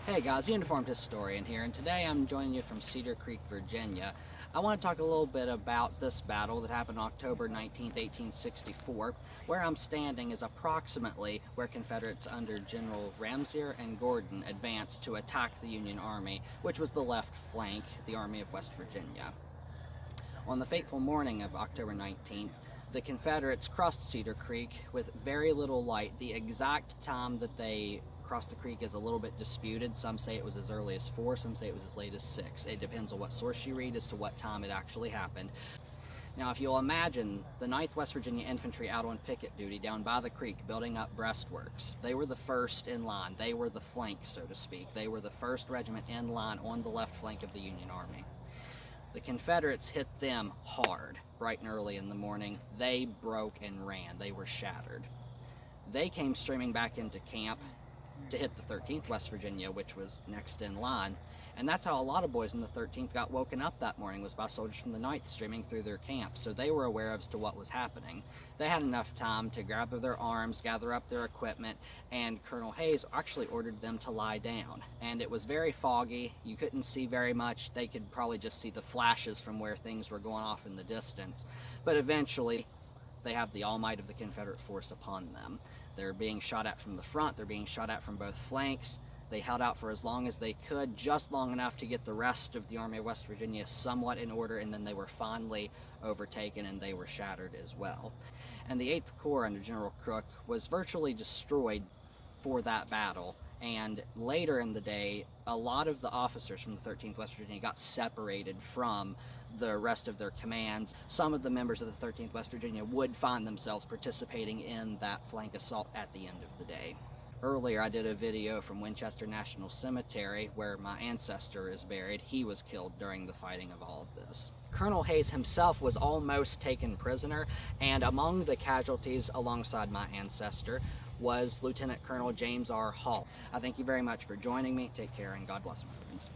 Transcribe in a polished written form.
Hey guys, Uniformed Historian here, and today I'm joining you from Cedar Creek, Virginia. I want to talk a little bit about this battle that happened October 19th, 1864. Where I'm standing is approximately where Confederates under General Ramseur and Gordon advanced to attack the Union Army, which was the left flank, the Army of West Virginia. On the fateful morning of October 19th, the Confederates crossed Cedar Creek with very little light. The exact time that they crossed the creek is a little bit disputed. Some say it was as early as 4, some say it was as late as 6. It depends on what source you read as to what time it actually happened. Now, if you'll imagine the 9th West Virginia Infantry out on picket duty down by the creek building up breastworks, they were the first in line. They were the flank, so to speak. They were the first regiment in line on the left flank of the Union Army. The Confederates hit them hard, bright and early in the morning. They broke and ran. They were shattered. They came streaming back into camp to hit the 13th West Virginia, which was next in line. And that's how a lot of boys in the 13th got woken up that morning, was by soldiers from the 9th streaming through their camp. So they were aware as to what was happening. They had enough time to gather their arms, gather up their equipment, and Colonel Hayes actually ordered them to lie down. And it was very foggy. You couldn't see very much. They could probably just see the flashes from where things were going off in the distance. But eventually, they have the all might of the Confederate force upon them. They're being shot at from the front. They're being shot at from both flanks. They held out for as long as they could, just long enough to get the rest of the Army of West Virginia somewhat in order, and then they were finally overtaken and they were shattered as well. And the 8th Corps under General Crook was virtually destroyed for that battle. And later in the day, a lot of the officers from the 13th West Virginia got separated from the rest of their commands. Some of the members of the 13th West Virginia would find themselves participating in that flank assault at the end of the day. Earlier, I did a video from Winchester National Cemetery where my ancestor is buried. He was killed during the fighting of all of this. Colonel Hayes himself was almost taken prisoner, and among the casualties alongside my ancestor was Lieutenant Colonel James R. Hall. I thank you very much for joining me. Take care, and God bless, my friends.